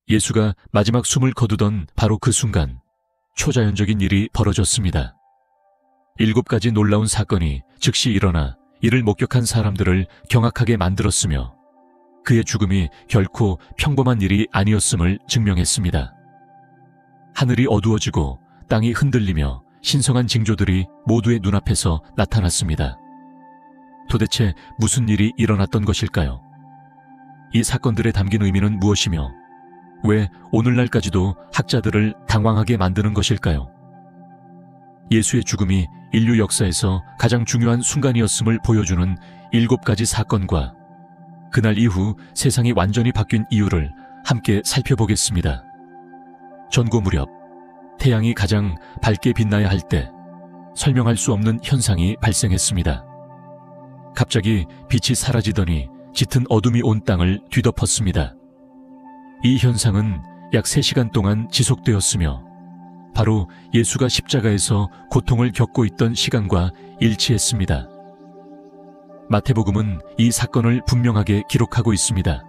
예수가 마지막 숨을 거두던 바로 그 순간 초자연적인 일이 벌어졌습니다. 7가지 놀라운 사건이 즉시 일어나 이를 목격한 사람들을 경악하게 만들었으며 그의 죽음이 결코 평범한 일이 아니었음을 증명했습니다. 하늘이 어두워지고 땅이 흔들리며 신성한 징조들이 모두의 눈앞에서 나타났습니다. 도대체 무슨 일이 일어났던 것일까요? 이 사건들에 담긴 의미는 무엇이며 왜 오늘날까지도 학자들을 당황하게 만드는 것일까요? 예수의 죽음이 인류 역사에서 가장 중요한 순간이었음을 보여주는 7가지 사건과 그날 이후 세상이 완전히 바뀐 이유를 함께 살펴보겠습니다. 전고 무렵 태양이 가장 밝게 빛나야 할 때 설명할 수 없는 현상이 발생했습니다. 갑자기 빛이 사라지더니 짙은 어둠이 온 땅을 뒤덮었습니다. 이 현상은 약 3시간 동안 지속되었으며 바로 예수가 십자가에서 고통을 겪고 있던 시간과 일치했습니다. 마태복음은 이 사건을 분명하게 기록하고 있습니다.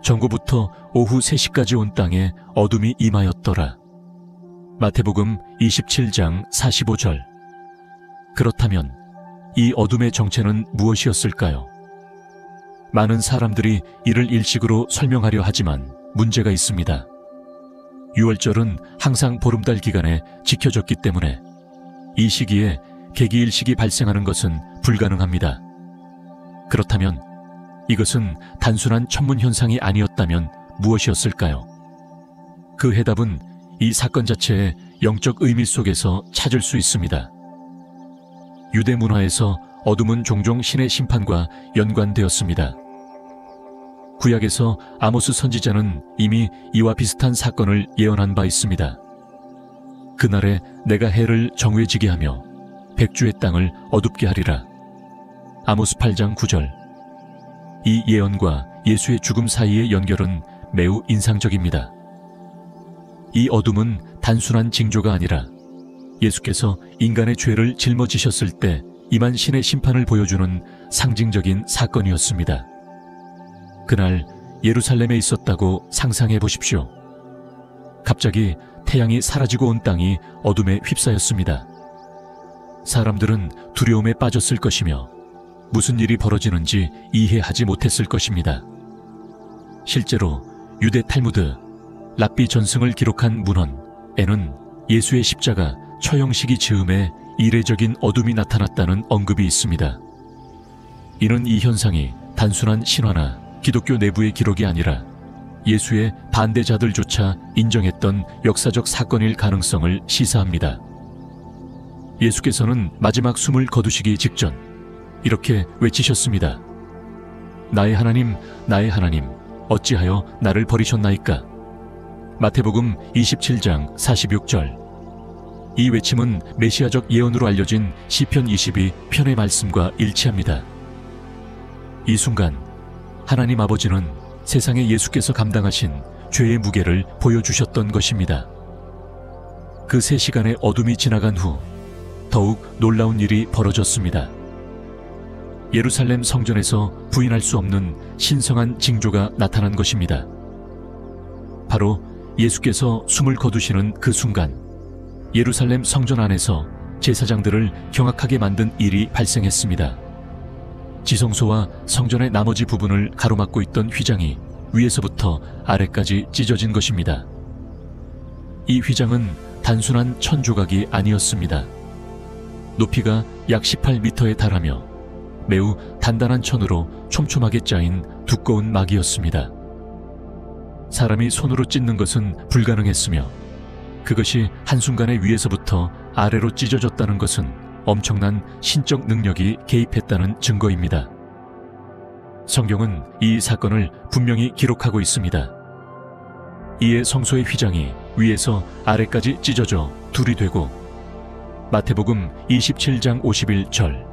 정오부터 오후 3시까지 온 땅에 어둠이 임하였더라. 마태복음 27장 45절. 그렇다면 이 어둠의 정체는 무엇이었을까요? 많은 사람들이 이를 일식으로 설명하려 하지만 문제가 있습니다. 유월절은 항상 보름달 기간에 지켜졌기 때문에 이 시기에 개기일식이 발생하는 것은 불가능합니다. 그렇다면 이것은 단순한 천문 현상이 아니었다면 무엇이었을까요? 그 해답은 이 사건 자체의 영적 의미 속에서 찾을 수 있습니다. 유대 문화에서 어둠은 종종 신의 심판과 연관되었습니다. 구약에서 아모스 선지자는 이미 이와 비슷한 사건을 예언한 바 있습니다. 그날에 내가 해를 정회지게 하며 백주의 땅을 어둡게 하리라. 아모스 8장 9절. 이 예언과 예수의 죽음 사이의 연결은 매우 인상적입니다. 이 어둠은 단순한 징조가 아니라 예수께서 인간의 죄를 짊어지셨을 때 임한 신의 심판을 보여주는 상징적인 사건이었습니다. 그날 예루살렘에 있었다고 상상해 보십시오. 갑자기 태양이 사라지고 온 땅이 어둠에 휩싸였습니다. 사람들은 두려움에 빠졌을 것이며 무슨 일이 벌어지는지 이해하지 못했을 것입니다. 실제로 유대 탈무드, 랍비 전승을 기록한 문헌에는 예수의 십자가 처형식이 즈음에 이례적인 어둠이 나타났다는 언급이 있습니다. 이는 이 현상이 단순한 신화나 기독교 내부의 기록이 아니라 예수의 반대자들조차 인정했던 역사적 사건일 가능성을 시사합니다. 예수께서는 마지막 숨을 거두시기 직전 이렇게 외치셨습니다. 나의 하나님, 나의 하나님, 어찌하여 나를 버리셨나이까? 마태복음 27장 46절. 이 외침은 메시아적 예언으로 알려진 시편 22편의 말씀과 일치합니다. 이 순간 하나님 아버지는 세상에 예수께서 감당하신 죄의 무게를 보여주셨던 것입니다. 그 3시간의 어둠이 지나간 후 더욱 놀라운 일이 벌어졌습니다. 예루살렘 성전에서 부인할 수 없는 신성한 징조가 나타난 것입니다. 바로 예수께서 숨을 거두시는 그 순간 예루살렘 성전 안에서 제사장들을 경악하게 만든 일이 발생했습니다. 지성소와 성전의 나머지 부분을 가로막고 있던 휘장이 위에서부터 아래까지 찢어진 것입니다. 이 휘장은 단순한 천 조각이 아니었습니다. 높이가 약 18m에 달하며 매우 단단한 천으로 촘촘하게 짜인 두꺼운 막이었습니다. 사람이 손으로 찢는 것은 불가능했으며 그것이 한순간에 위에서부터 아래로 찢어졌다는 것은 엄청난 신적 능력이 개입했다는 증거입니다. 성경은 이 사건을 분명히 기록하고 있습니다. 이에 성소의 휘장이 위에서 아래까지 찢어져 둘이 되고 마태복음 27장 51절.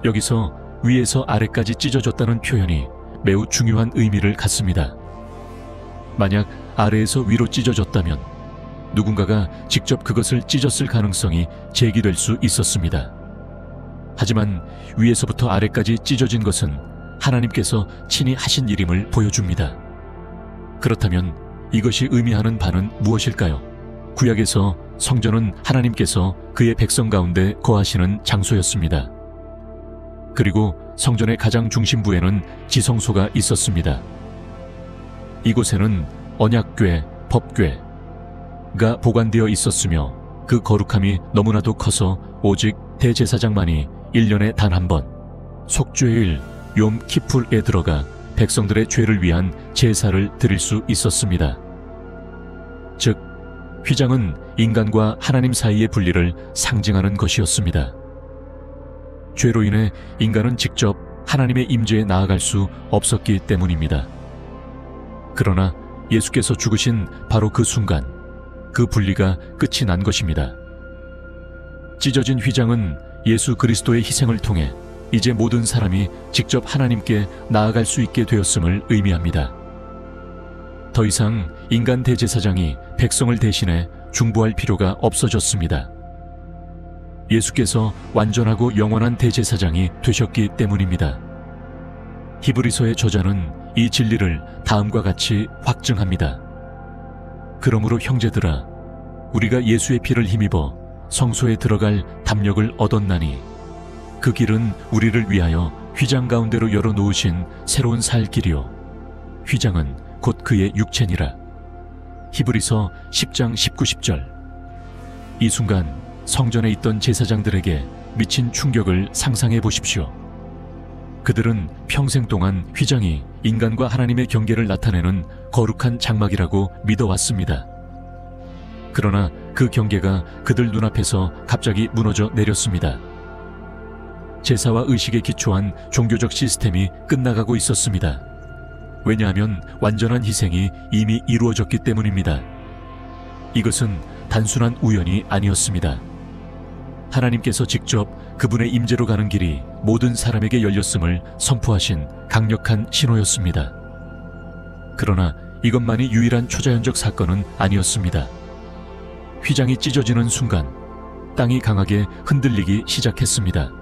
여기서 위에서 아래까지 찢어졌다는 표현이 매우 중요한 의미를 갖습니다. 만약 아래에서 위로 찢어졌다면 누군가가 직접 그것을 찢었을 가능성이 제기될 수 있었습니다. 하지만 위에서부터 아래까지 찢어진 것은 하나님께서 친히 하신 일임을 보여줍니다. 그렇다면 이것이 의미하는 바는 무엇일까요? 구약에서 성전은 하나님께서 그의 백성 가운데 거하시는 장소였습니다. 그리고 성전의 가장 중심부에는 지성소가 있었습니다. 이곳에는 언약궤, 법궤가 보관되어 있었으며 그 거룩함이 너무나도 커서 오직 대제사장만이 1년에 단 한 번 속죄일 욤 키풀에 들어가 백성들의 죄를 위한 제사를 드릴 수 있었습니다. 즉, 휘장은 인간과 하나님 사이의 분리를 상징하는 것이었습니다. 죄로 인해 인간은 직접 하나님의 임재에 나아갈 수 없었기 때문입니다. 그러나 예수께서 죽으신 바로 그 순간, 그 분리가 끝이 난 것입니다. 찢어진 휘장은 예수 그리스도의 희생을 통해 이제 모든 사람이 직접 하나님께 나아갈 수 있게 되었음을 의미합니다. 더 이상 인간 대제사장이 백성을 대신해 중보할 필요가 없어졌습니다. 예수께서 완전하고 영원한 대제사장이 되셨기 때문입니다. 히브리서의 저자는 이 진리를 다음과 같이 확증합니다. 그러므로 형제들아, 우리가 예수의 피를 힘입어 성소에 들어갈 담력을 얻었나니 그 길은 우리를 위하여 휘장 가운데로 열어놓으신 새로운 살 길이요 휘장은 곧 그의 육체니라. 히브리서 10장 19, 10절. 이 순간 성전에 있던 제사장들에게 미친 충격을 상상해 보십시오. 그들은 평생 동안 휘장이 인간과 하나님의 경계를 나타내는 거룩한 장막이라고 믿어왔습니다. 그러나 그 경계가 그들 눈앞에서 갑자기 무너져 내렸습니다. 제사와 의식에 기초한 종교적 시스템이 끝나가고 있었습니다. 왜냐하면 완전한 희생이 이미 이루어졌기 때문입니다. 이것은 단순한 우연이 아니었습니다. 하나님께서 직접 그분의 임재로 가는 길이 모든 사람에게 열렸음을 선포하신 강력한 신호였습니다. 그러나 이것만이 유일한 초자연적 사건은 아니었습니다. 휘장이 찢어지는 순간 땅이 강하게 흔들리기 시작했습니다.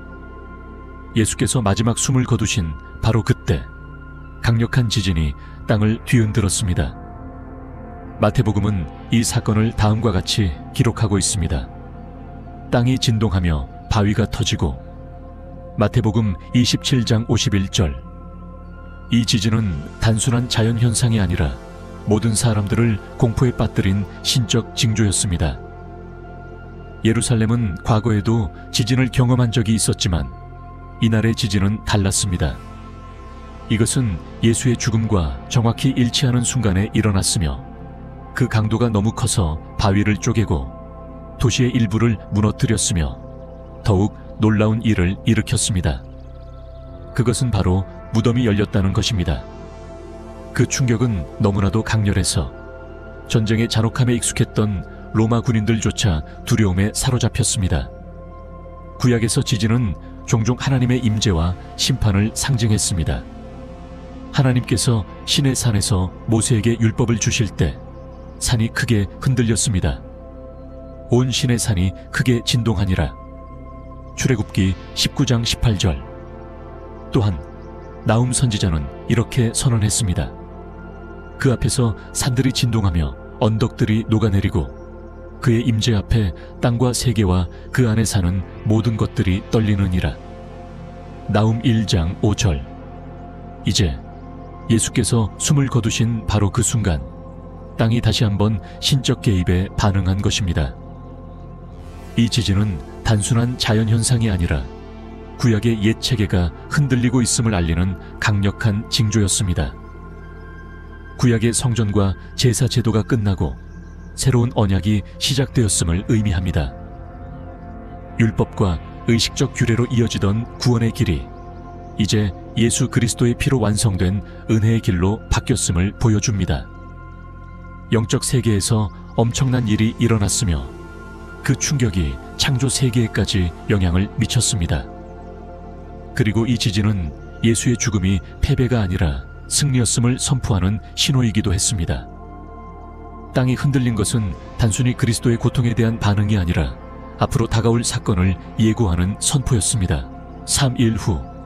예수께서 마지막 숨을 거두신 바로 그때 강력한 지진이 땅을 뒤흔들었습니다. 마태복음은 이 사건을 다음과 같이 기록하고 있습니다. 땅이 진동하며 바위가 터지고. 마태복음 27장 51절. 이 지진은 단순한 자연현상이 아니라 모든 사람들을 공포에 빠뜨린 신적 징조였습니다. 예루살렘은 과거에도 지진을 경험한 적이 있었지만 이날의 지진은 달랐습니다. 이것은 예수의 죽음과 정확히 일치하는 순간에 일어났으며 그 강도가 너무 커서 바위를 쪼개고 도시의 일부를 무너뜨렸으며 더욱 놀라운 일을 일으켰습니다. 그것은 바로 무덤이 열렸다는 것입니다. 그 충격은 너무나도 강렬해서 전쟁의 잔혹함에 익숙했던 로마 군인들조차 두려움에 사로잡혔습니다. 구약에서 지진은 종종 하나님의 임재와 심판을 상징했습니다. 하나님께서 시내 산에서 모세에게 율법을 주실 때 산이 크게 흔들렸습니다. 온 시내 산이 크게 진동하니라. 출애굽기 19장 18절. 또한 나훔 선지자는 이렇게 선언했습니다. 그 앞에서 산들이 진동하며 언덕들이 녹아내리고 그의 임재 앞에 땅과 세계와 그 안에 사는 모든 것들이 떨리느니라. 나훔 1장 5절. 이제 예수께서 숨을 거두신 바로 그 순간 땅이 다시 한번 신적 개입에 반응한 것입니다. 이 지진은 단순한 자연현상이 아니라 구약의 옛 체계가 흔들리고 있음을 알리는 강력한 징조였습니다. 구약의 성전과 제사 제도가 끝나고 새로운 언약이 시작되었음을 의미합니다. 율법과 의식적 규례로 이어지던 구원의 길이 이제 예수 그리스도의 피로 완성된 은혜의 길로 바뀌었음을 보여줍니다. 영적 세계에서 엄청난 일이 일어났으며 그 충격이 창조 세계에까지 영향을 미쳤습니다. 그리고 이 지진은 예수의 죽음이 패배가 아니라 승리였음을 선포하는 신호이기도 했습니다. 땅이 흔들린 것은 단순히 그리스도의 고통에 대한 반응이 아니라 앞으로 다가올 사건을 예고하는 선포였습니다. 3일 후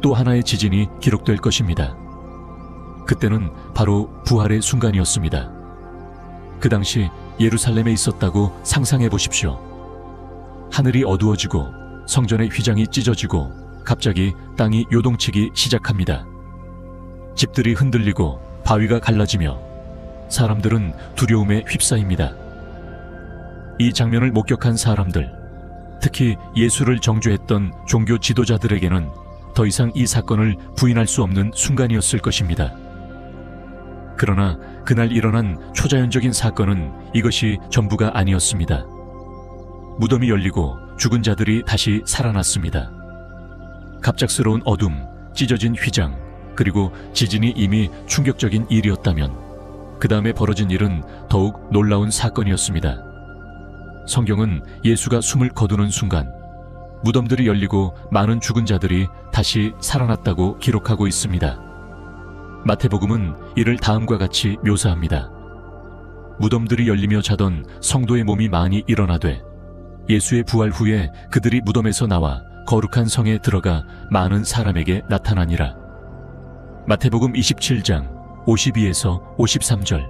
또 하나의 지진이 기록될 것입니다. 그때는 바로 부활의 순간이었습니다. 그 당시 예루살렘에 있었다고 상상해 보십시오. 하늘이 어두워지고 성전의 휘장이 찢어지고 갑자기 땅이 요동치기 시작합니다. 집들이 흔들리고 바위가 갈라지며 사람들은 두려움에 휩싸입니다. 이 장면을 목격한 사람들, 특히 예수를 정죄했던 종교 지도자들에게는 더 이상 이 사건을 부인할 수 없는 순간이었을 것입니다. 그러나 그날 일어난 초자연적인 사건은 이것이 전부가 아니었습니다. 무덤이 열리고 죽은 자들이 다시 살아났습니다. 갑작스러운 어둠, 찢어진 휘장, 그리고 지진이 이미 충격적인 일이었다면 그 다음에 벌어진 일은 더욱 놀라운 사건이었습니다. 성경은 예수가 숨을 거두는 순간 무덤들이 열리고 많은 죽은 자들이 다시 살아났다고 기록하고 있습니다. 마태복음은 이를 다음과 같이 묘사합니다. 무덤들이 열리며 자던 성도의 몸이 많이 일어나되 예수의 부활 후에 그들이 무덤에서 나와 거룩한 성에 들어가 많은 사람에게 나타나니라. 마태복음 27장 52에서 53절.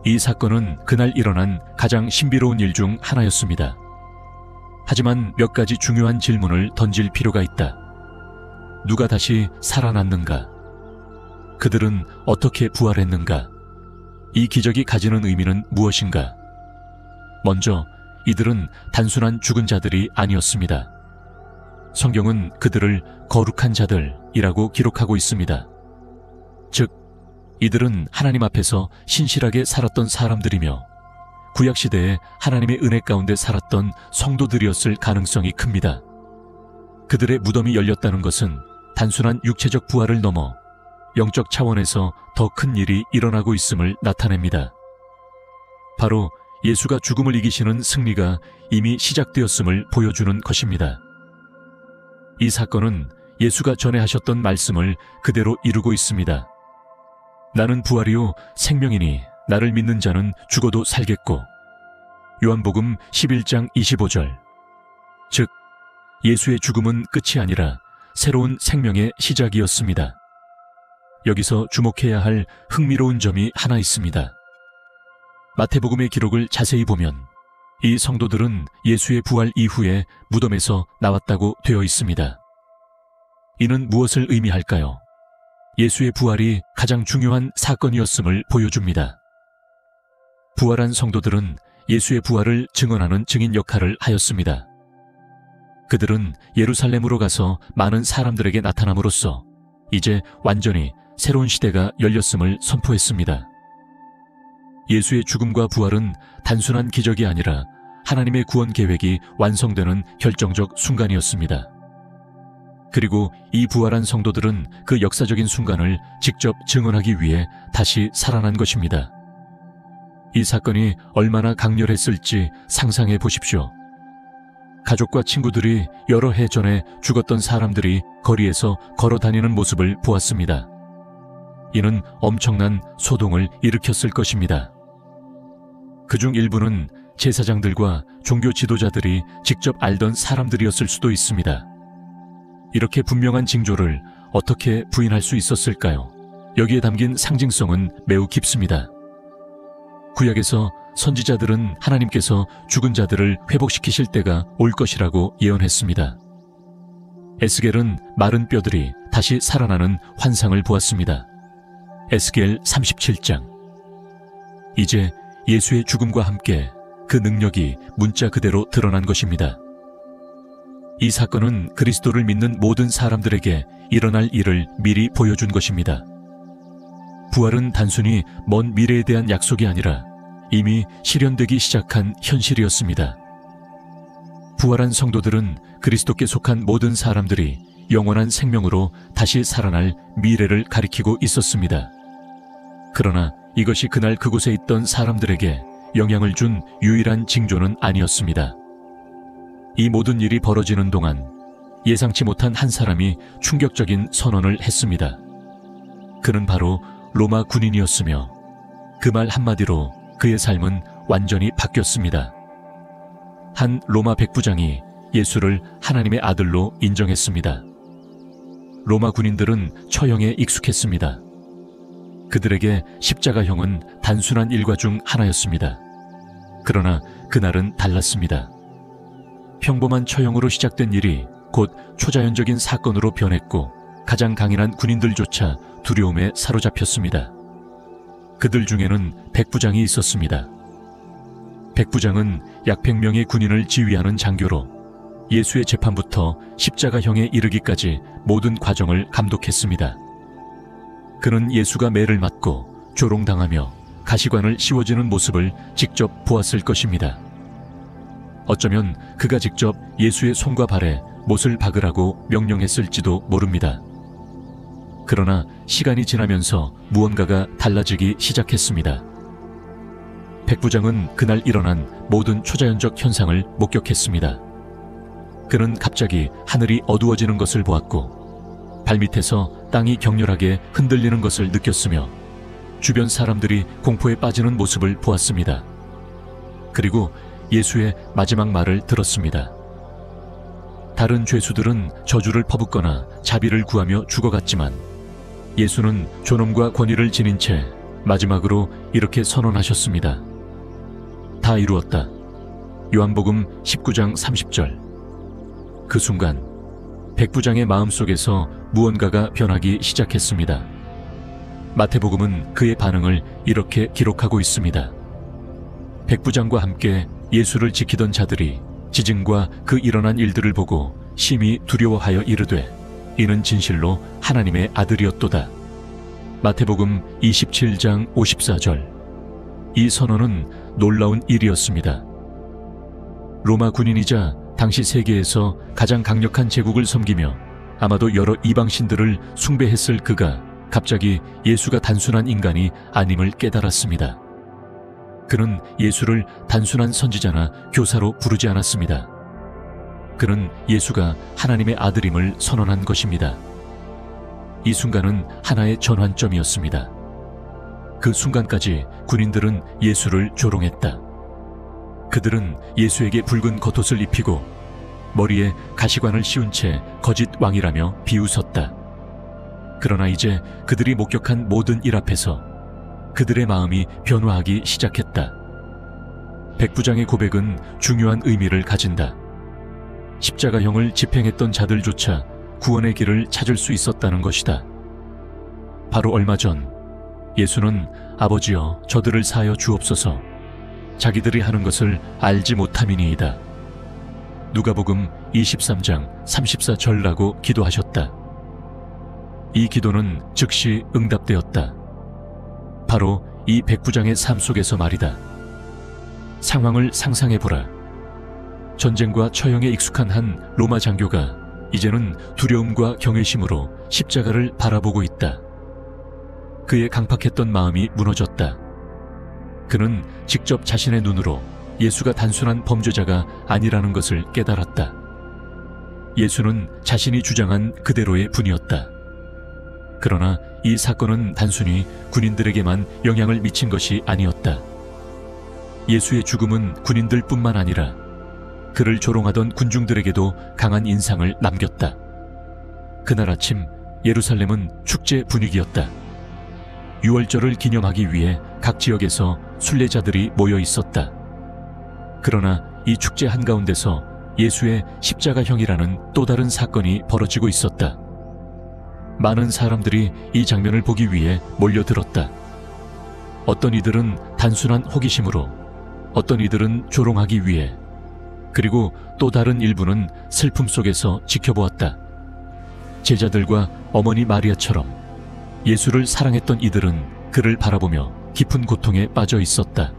이 사건은 그날 일어난 가장 신비로운 일 중 하나였습니다. 하지만 몇 가지 중요한 질문을 던질 필요가 있다. 누가 다시 살아났는가? 그들은 어떻게 부활했는가? 이 기적이 가지는 의미는 무엇인가? 먼저 이들은 단순한 죽은 자들이 아니었습니다. 성경은 그들을 거룩한 자들이라고 기록하고 있습니다. 즉, 이들은 하나님 앞에서 신실하게 살았던 사람들이며 구약시대에 하나님의 은혜 가운데 살았던 성도들이었을 가능성이 큽니다. 그들의 무덤이 열렸다는 것은 단순한 육체적 부활을 넘어 영적 차원에서 더 큰 일이 일어나고 있음을 나타냅니다. 바로 예수가 죽음을 이기시는 승리가 이미 시작되었음을 보여주는 것입니다. 이 사건은 예수가 전에 하셨던 말씀을 그대로 이루고 있습니다. 나는 부활이요 생명이니 나를 믿는 자는 죽어도 살겠고. 요한복음 11장 25절. 즉, 예수의 죽음은 끝이 아니라 새로운 생명의 시작이었습니다. 여기서 주목해야 할 흥미로운 점이 하나 있습니다. 마태복음의 기록을 자세히 보면 이 성도들은 예수의 부활 이후에 무덤에서 나왔다고 되어 있습니다. 이는 무엇을 의미할까요? 예수의 부활이 가장 중요한 사건이었음을 보여줍니다. 부활한 성도들은 예수의 부활을 증언하는 증인 역할을 하였습니다. 그들은 예루살렘으로 가서 많은 사람들에게 나타남으로써 이제 완전히 새로운 시대가 열렸음을 선포했습니다. 예수의 죽음과 부활은 단순한 기적이 아니라 하나님의 구원 계획이 완성되는 결정적 순간이었습니다. 그리고 이 부활한 성도들은 그 역사적인 순간을 직접 증언하기 위해 다시 살아난 것입니다. 이 사건이 얼마나 강렬했을지 상상해 보십시오. 가족과 친구들이 여러 해 전에 죽었던 사람들이 거리에서 걸어 다니는 모습을 보았습니다. 이는 엄청난 소동을 일으켰을 것입니다. 그중 일부는 제사장들과 종교 지도자들이 직접 알던 사람들이었을 수도 있습니다. 이렇게 분명한 징조를 어떻게 부인할 수 있었을까요? 여기에 담긴 상징성은 매우 깊습니다. 구약에서 선지자들은 하나님께서 죽은 자들을 회복시키실 때가 올 것이라고 예언했습니다. 에스겔은 마른 뼈들이 다시 살아나는 환상을 보았습니다. 에스겔 37장. 이제 예수의 죽음과 함께 그 능력이 문자 그대로 드러난 것입니다. 이 사건은 그리스도를 믿는 모든 사람들에게 일어날 일을 미리 보여준 것입니다. 부활은 단순히 먼 미래에 대한 약속이 아니라 이미 실현되기 시작한 현실이었습니다. 부활한 성도들은 그리스도께 속한 모든 사람들이 영원한 생명으로 다시 살아날 미래를 가리키고 있었습니다. 그러나 이것이 그날 그곳에 있던 사람들에게 영향을 준 유일한 징조는 아니었습니다. 이 모든 일이 벌어지는 동안 예상치 못한 한 사람이 충격적인 선언을 했습니다. 그는 바로 로마 군인이었으며 그 말 한마디로 그의 삶은 완전히 바뀌었습니다. 한 로마 백부장이 예수를 하나님의 아들로 인정했습니다. 로마 군인들은 처형에 익숙했습니다. 그들에게 십자가형은 단순한 일과 중 하나였습니다. 그러나 그날은 달랐습니다. 평범한 처형으로 시작된 일이 곧 초자연적인 사건으로 변했고 가장 강인한 군인들조차 두려움에 사로잡혔습니다. 그들 중에는 백부장이 있었습니다. 백부장은 약 100명의 군인을 지휘하는 장교로 예수의 재판부터 십자가형에 이르기까지 모든 과정을 감독했습니다. 그는 예수가 매를 맞고 조롱당하며 가시관을 씌워지는 모습을 직접 보았을 것입니다. 어쩌면 그가 직접 예수의 손과 발에 못을 박으라고 명령했을지도 모릅니다. 그러나 시간이 지나면서 무언가가 달라지기 시작했습니다. 백부장은 그날 일어난 모든 초자연적 현상을 목격했습니다. 그는 갑자기 하늘이 어두워지는 것을 보았고 발밑에서 땅이 격렬하게 흔들리는 것을 느꼈으며 주변 사람들이 공포에 빠지는 모습을 보았습니다. 그리고 예수의 마지막 말을 들었습니다. 다른 죄수들은 저주를 퍼붓거나 자비를 구하며 죽어갔지만 예수는 존엄과 권위를 지닌 채 마지막으로 이렇게 선언하셨습니다. 다 이루었다. 요한복음 19장 30절. 그 순간 백부장의 마음속에서 무언가가 변하기 시작했습니다. 마태복음은 그의 반응을 이렇게 기록하고 있습니다. 백부장과 함께 예수를 지키던 자들이 지진과 그 일어난 일들을 보고 심히 두려워하여 이르되 이는 진실로 하나님의 아들이었도다. 마태복음 27장 54절. 이 선언은 놀라운 일이었습니다. 로마 군인이자 당시 세계에서 가장 강력한 제국을 섬기며 아마도 여러 이방신들을 숭배했을 그가 갑자기 예수가 단순한 인간이 아님을 깨달았습니다. 그는 예수를 단순한 선지자나 교사로 부르지 않았습니다. 그는 예수가 하나님의 아들임을 선언한 것입니다. 이 순간은 하나의 전환점이었습니다. 그 순간까지 군인들은 예수를 조롱했다. 그들은 예수에게 붉은 겉옷을 입히고 머리에 가시관을 씌운 채 거짓 왕이라며 비웃었다. 그러나 이제 그들이 목격한 모든 일 앞에서 그들의 마음이 변화하기 시작했다. 백부장의 고백은 중요한 의미를 가진다. 십자가형을 집행했던 자들조차 구원의 길을 찾을 수 있었다는 것이다. 바로 얼마 전 예수는 아버지여 저들을 사하여 주옵소서 자기들이 하는 것을 알지 못함이니이다. 누가복음 23장 34절라고 기도하셨다. 이 기도는 즉시 응답되었다. 바로 이 백부장의 삶 속에서 말이다. 상황을 상상해보라. 전쟁과 처형에 익숙한 한 로마 장교가 이제는 두려움과 경외심으로 십자가를 바라보고 있다. 그의 강팍했던 마음이 무너졌다. 그는 직접 자신의 눈으로 예수가 단순한 범죄자가 아니라는 것을 깨달았다. 예수는 자신이 주장한 그대로의 분이었다. 그러나 이 사건은 단순히 군인들에게만 영향을 미친 것이 아니었다. 예수의 죽음은 군인들뿐만 아니라 그를 조롱하던 군중들에게도 강한 인상을 남겼다. 그날 아침 예루살렘은 축제 분위기였다. 유월절을 기념하기 위해 각 지역에서 순례자들이 모여 있었다. 그러나 이 축제 한가운데서 예수의 십자가형이라는 또 다른 사건이 벌어지고 있었다. 많은 사람들이 이 장면을 보기 위해 몰려들었다. 어떤 이들은 단순한 호기심으로, 어떤 이들은 조롱하기 위해, 그리고 또 다른 일부는 슬픔 속에서 지켜보았다. 제자들과 어머니 마리아처럼 예수를 사랑했던 이들은 그를 바라보며 깊은 고통에 빠져 있었다.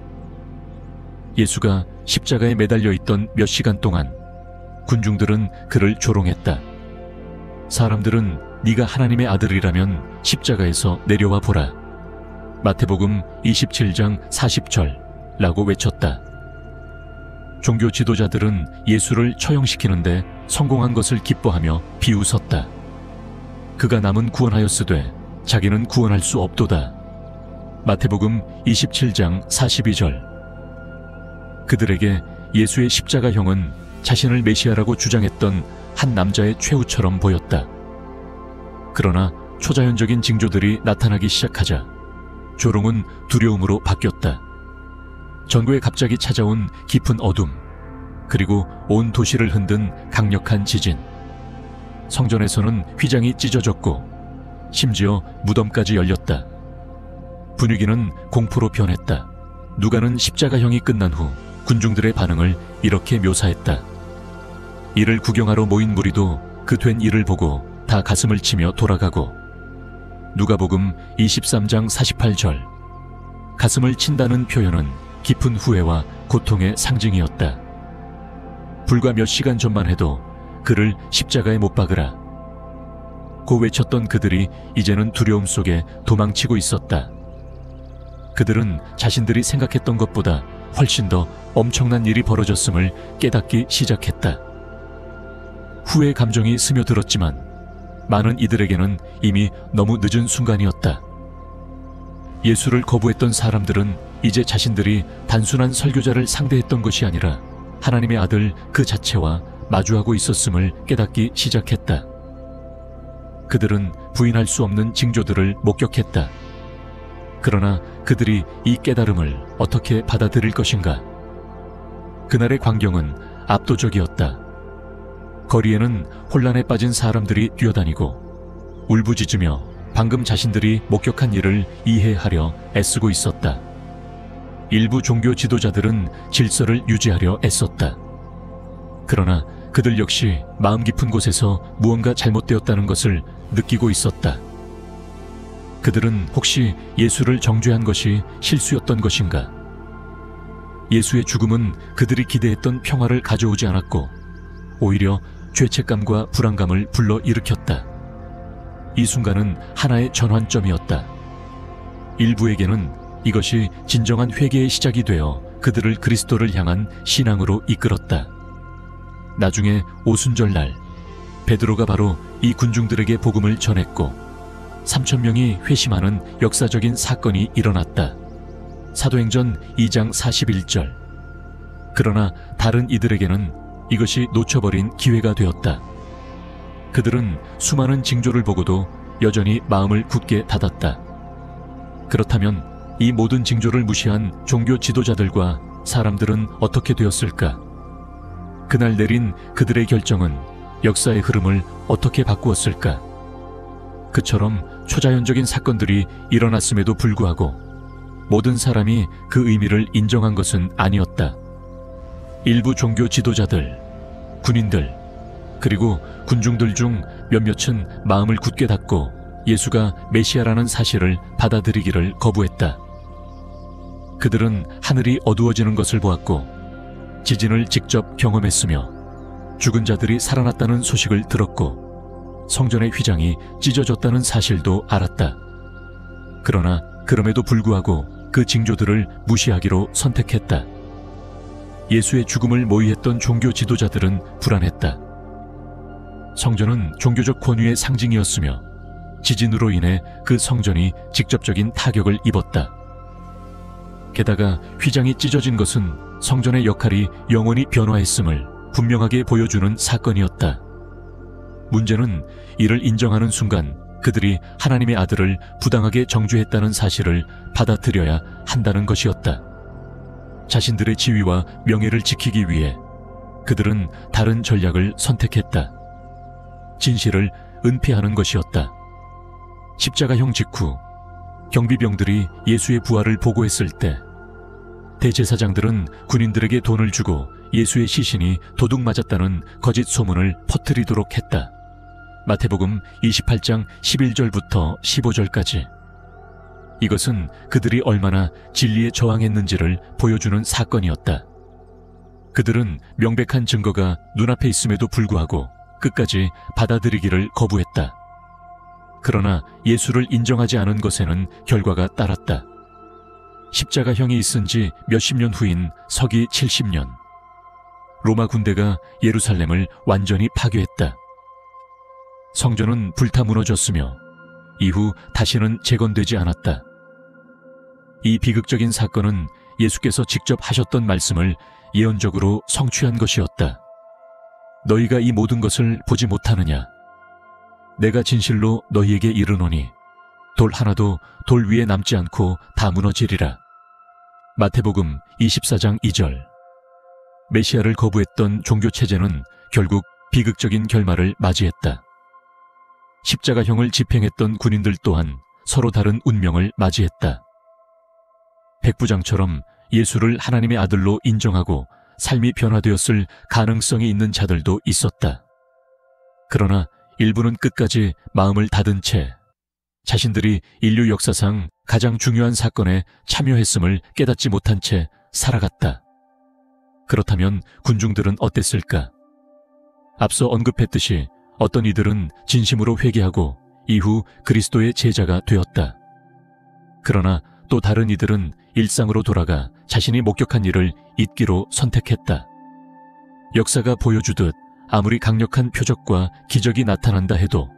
예수가 십자가에 매달려 있던 몇 시간 동안 군중들은 그를 조롱했다. 사람들은 네가 하나님의 아들이라면 십자가에서 내려와 보라. 마태복음 27장 40절라고 외쳤다. 종교 지도자들은 예수를 처형시키는데 성공한 것을 기뻐하며 비웃었다. 그가 남은 구원하였으되 자기는 구원할 수 없도다. 마태복음 27장 42절. 그들에게 예수의 십자가형은 자신을 메시아라고 주장했던 한 남자의 최후처럼 보였다. 그러나 초자연적인 징조들이 나타나기 시작하자 조롱은 두려움으로 바뀌었다. 전구에 갑자기 찾아온 깊은 어둠, 그리고 온 도시를 흔든 강력한 지진. 성전에서는 휘장이 찢어졌고 심지어 무덤까지 열렸다. 분위기는 공포로 변했다. 누가는 십자가형이 끝난 후 군중들의 반응을 이렇게 묘사했다. 이를 구경하러 모인 무리도 그 된 일을 보고 다 가슴을 치며 돌아가고. 누가복음 23장 48절. 가슴을 친다는 표현은 깊은 후회와 고통의 상징이었다. 불과 몇 시간 전만 해도 그를 십자가에 못 박으라 고 외쳤던 그들이 이제는 두려움 속에 도망치고 있었다. 그들은 자신들이 생각했던 것보다 훨씬 더 엄청난 일이 벌어졌음을 깨닫기 시작했다. 후회의 감정이 스며들었지만 많은 이들에게는 이미 너무 늦은 순간이었다. 예수를 거부했던 사람들은 이제 자신들이 단순한 설교자를 상대했던 것이 아니라 하나님의 아들 그 자체와 마주하고 있었음을 깨닫기 시작했다. 그들은 부인할 수 없는 징조들을 목격했다. 그러나 그들이 이 깨달음을 어떻게 받아들일 것인가? 그날의 광경은 압도적이었다. 거리에는 혼란에 빠진 사람들이 뛰어다니고 울부짖으며 방금 자신들이 목격한 일을 이해하려 애쓰고 있었다. 일부 종교 지도자들은 질서를 유지하려 애썼다. 그러나 그들 역시 마음 깊은 곳에서 무언가 잘못되었다는 것을 느끼고 있었다. 그들은 혹시 예수를 정죄한 것이 실수였던 것인가? 예수의 죽음은 그들이 기대했던 평화를 가져오지 않았고 오히려 죄책감과 불안감을 불러일으켰다. 이 순간은 하나의 전환점이었다. 일부에게는 이것이 진정한 회개의 시작이 되어 그들을 그리스도를 향한 신앙으로 이끌었다. 나중에 오순절날 베드로가 바로 이 군중들에게 복음을 전했고 3,000명이 회심하는 역사적인 사건이 일어났다. 사도행전 2장 41절. 그러나 다른 이들에게는 이것이 놓쳐버린 기회가 되었다. 그들은 수많은 징조를 보고도 여전히 마음을 굳게 닫았다. 그렇다면 이 모든 징조를 무시한 종교 지도자들과 사람들은 어떻게 되었을까? 그날 내린 그들의 결정은 역사의 흐름을 어떻게 바꾸었을까? 그처럼 초자연적인 사건들이 일어났음에도 불구하고 모든 사람이 그 의미를 인정한 것은 아니었다. 일부 종교 지도자들, 군인들, 그리고 군중들 중 몇몇은 마음을 굳게 닫고 예수가 메시아라는 사실을 받아들이기를 거부했다. 그들은 하늘이 어두워지는 것을 보았고 지진을 직접 경험했으며 죽은 자들이 살아났다는 소식을 들었고 성전의 휘장이 찢어졌다는 사실도 알았다. 그러나 그럼에도 불구하고 그 징조들을 무시하기로 선택했다. 예수의 죽음을 모의했던 종교 지도자들은 불안했다. 성전은 종교적 권위의 상징이었으며 지진으로 인해 그 성전이 직접적인 타격을 입었다. 게다가 휘장이 찢어진 것은 성전의 역할이 영원히 변화했음을 분명하게 보여주는 사건이었다. 문제는 이를 인정하는 순간 그들이 하나님의 아들을 부당하게 정죄했다는 사실을 받아들여야 한다는 것이었다. 자신들의 지위와 명예를 지키기 위해 그들은 다른 전략을 선택했다. 진실을 은폐하는 것이었다. 십자가형 직후 경비병들이 예수의 부활을 보고했을 때 대제사장들은 군인들에게 돈을 주고 예수의 시신이 도둑 맞았다는 거짓 소문을 퍼뜨리도록 했다. 마태복음 28장 11절부터 15절까지. 이것은 그들이 얼마나 진리에 저항했는지를 보여주는 사건이었다. 그들은 명백한 증거가 눈앞에 있음에도 불구하고 끝까지 받아들이기를 거부했다. 그러나 예수를 인정하지 않은 것에는 결과가 따랐다. 십자가형이 있은 지 몇십 년 후인 서기 70년. 로마 군대가 예루살렘을 완전히 파괴했다. 성전은 불타 무너졌으며 이후 다시는 재건되지 않았다. 이 비극적인 사건은 예수께서 직접 하셨던 말씀을 예언적으로 성취한 것이었다. 너희가 이 모든 것을 보지 못하느냐? 내가 진실로 너희에게 이르노니 돌 하나도 돌 위에 남지 않고 다 무너지리라. 마태복음 24장 2절. 메시아를 거부했던 종교체제는 결국 비극적인 결말을 맞이했다. 십자가형을 집행했던 군인들 또한 서로 다른 운명을 맞이했다. 백부장처럼 예수를 하나님의 아들로 인정하고 삶이 변화되었을 가능성이 있는 자들도 있었다. 그러나 일부는 끝까지 마음을 닫은 채 자신들이 인류 역사상 가장 중요한 사건에 참여했음을 깨닫지 못한 채 살아갔다. 그렇다면 군중들은 어땠을까? 앞서 언급했듯이 어떤 이들은 진심으로 회개하고 이후 그리스도의 제자가 되었다. 그러나 또 다른 이들은 일상으로 돌아가 자신이 목격한 일을 잊기로 선택했다. 역사가 보여주듯 아무리 강력한 표적과 기적이 나타난다 해도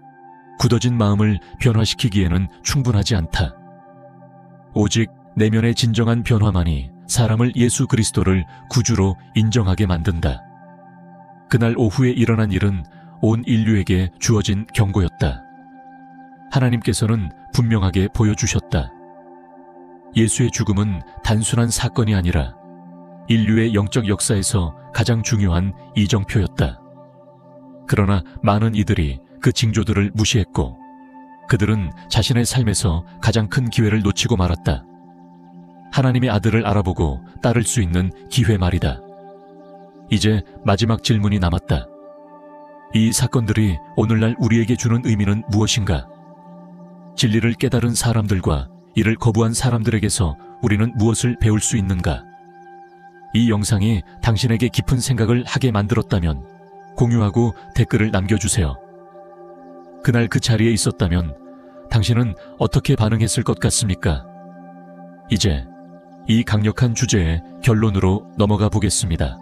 굳어진 마음을 변화시키기에는 충분하지 않다. 오직 내면의 진정한 변화만이 사람을 예수 그리스도를 구주로 인정하게 만든다. 그날 오후에 일어난 일은 온 인류에게 주어진 경고였다. 하나님께서는 분명하게 보여주셨다. 예수의 죽음은 단순한 사건이 아니라 인류의 영적 역사에서 가장 중요한 이정표였다. 그러나 많은 이들이 그 징조들을 무시했고 그들은 자신의 삶에서 가장 큰 기회를 놓치고 말았다. 하나님의 아들을 알아보고 따를 수 있는 기회 말이다. 이제 마지막 질문이 남았다. 이 사건들이 오늘날 우리에게 주는 의미는 무엇인가? 진리를 깨달은 사람들과 이를 거부한 사람들에게서 우리는 무엇을 배울 수 있는가? 이 영상이 당신에게 깊은 생각을 하게 만들었다면 공유하고 댓글을 남겨주세요. 그날 그 자리에 있었다면 당신은 어떻게 반응했을 것 같습니까? 이제 이 강력한 주제의 결론으로 넘어가 보겠습니다.